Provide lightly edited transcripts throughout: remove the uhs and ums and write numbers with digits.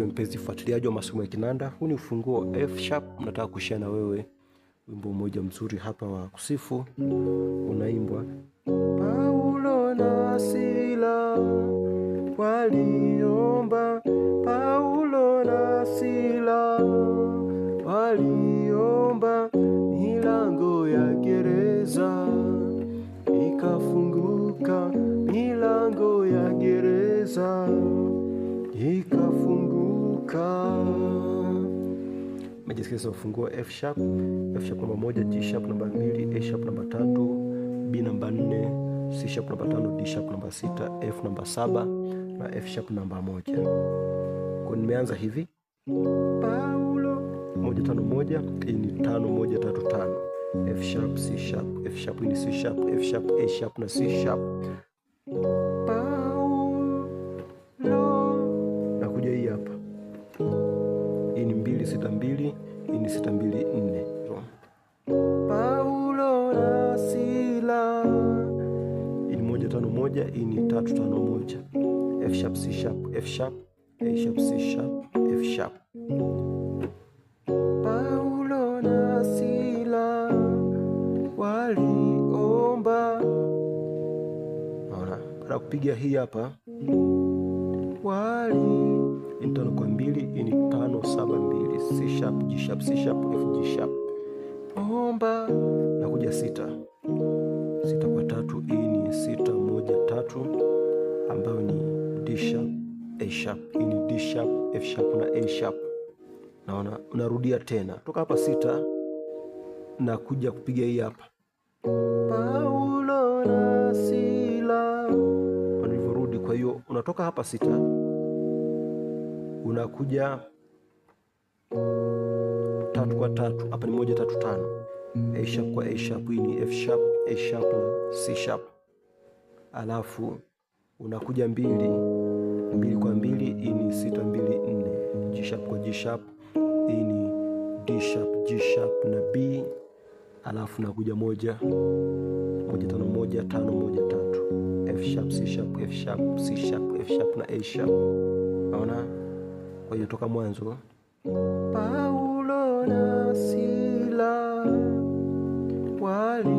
Mpenzi fuatiliaji wa masomo ya kinanda, huu ni ufunguo F sharp. Nataka kushare na wewe wimbo mmoja mzuri hapa wa kusifu, unaimbwa: Paulo na Sila waliomba, Paulo na Sila waliomba, milango ya gereza ikafunguka, milango ya gereza ikafunguka. Majisikia ufunguo F sharp namba 1, G sharp namba 2, A sharp namba 3, B namba 4, C sharp namba 5, D sharp namba 6, F namba 7 na F sharp namba 1. Kwa nimeanza hivi: Paulo 151, hii ni 5135, F sharp, C sharp, F sharp ni C sharp, F sharp, A sharp na C sharp. Nakuja hii hapa, hii ni 262, hii ni 624. Paulo na Sila, hii ni 151, hii ni 351, F sharp, C sharp, F sharp, A sharp, C sharp, F sharp. Paulo na Sila waliomba. Naona baada kupiga hii hapa wali ni 5 kwa 2, hii ni 572, C sharp, G sharp, C sharp, F G sharp. Omba na kuja 6 kwa 3, hii ni 613 ambayo ni D sharp, A sharp, hii ni D sharp, F sharp na A sharp. Naona unarudia tena toka hapa 6 na kuja kupiga hii hapa Paulo na Sila wanavyorudi. Kwa hiyo unatoka hapa 6 unakuja 3 kwa 3, hapa ni 135, A sharp kwa A sharp, hii ni F sharp, A sharp na C sharp. Alafu unakuja 2 kwa 2, hii ni 624, G sharp kwa G sharp, hii ni D sharp, G sharp na B. Alafu nakuja 151 F sharp, C sharp, F sharp, C sharp, F sharp na A sharp. Naona? Kwa hiyo toka mwanzo: Paulo na Sila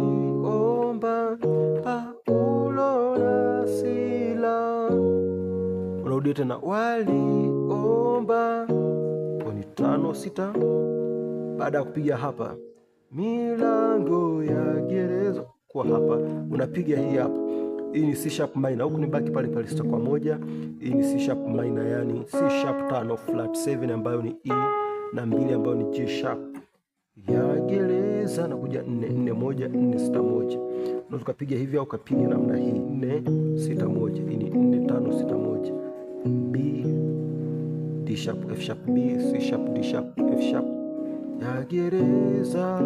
waliomba, Paulo na Sila. Unarudia tena waliomba, kwa ni 5 6. Baada ya kupiga hapa milango ya gereza, kwa hapa unapiga hii hapa, hii ni C sharp minor, huku ni baki pale pale 6 kwa 1. Hii ni C sharp minor, yani C sharp 5 flat 7 ambayo ni E na 2 ambayo ni G sharp ya gereza, na kuja 4 1 4 6 1. Na tukapiga hivi au ukapiga namna hii 4 6 1, hii ni 4 5 6 1, B D sharp, F sharp, B C sharp, D sharp, F sharp ya gereza.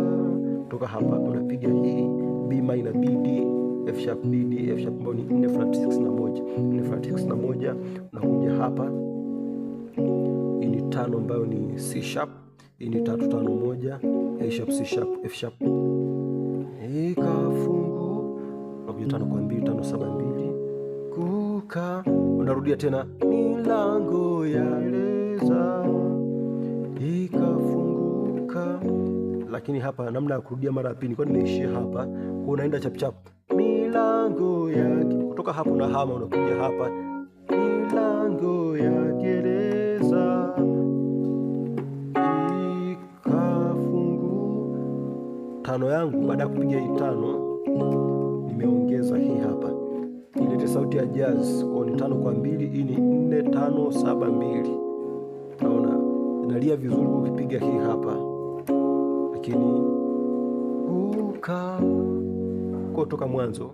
Toka hapa unapiga hii B minor, B D, F sharp, B D, F sharp ambayo ni 4 flat 6 na 1, 4 flat 6 na 1. Unakuja hapa, hii ni 5 ambayo ni C sharp, hii ni 3 5 1, A sharp, C sharp, F sharp ikafungu. Unakuja 5 kwa 2, 572 kuka. Unarudia tena milango ya gereza ikafunguka. Lakini hapa namna ya kurudia mara ya pili, kwa nimeishia hapa, kwa unaenda chap chap, milango ya, kutoka hapo na hama unakuja hapa, milango ya gereza ikafungu. 5 yangu baada ya kupiga hii 5 nimeongeza hii hapa ilete sauti ya jazz, kwa ni 5 kwa 2, hii ni 4 5 7 2. Naona inalia vizuri ukipiga hii hapa, lakini kwa toka mwanzo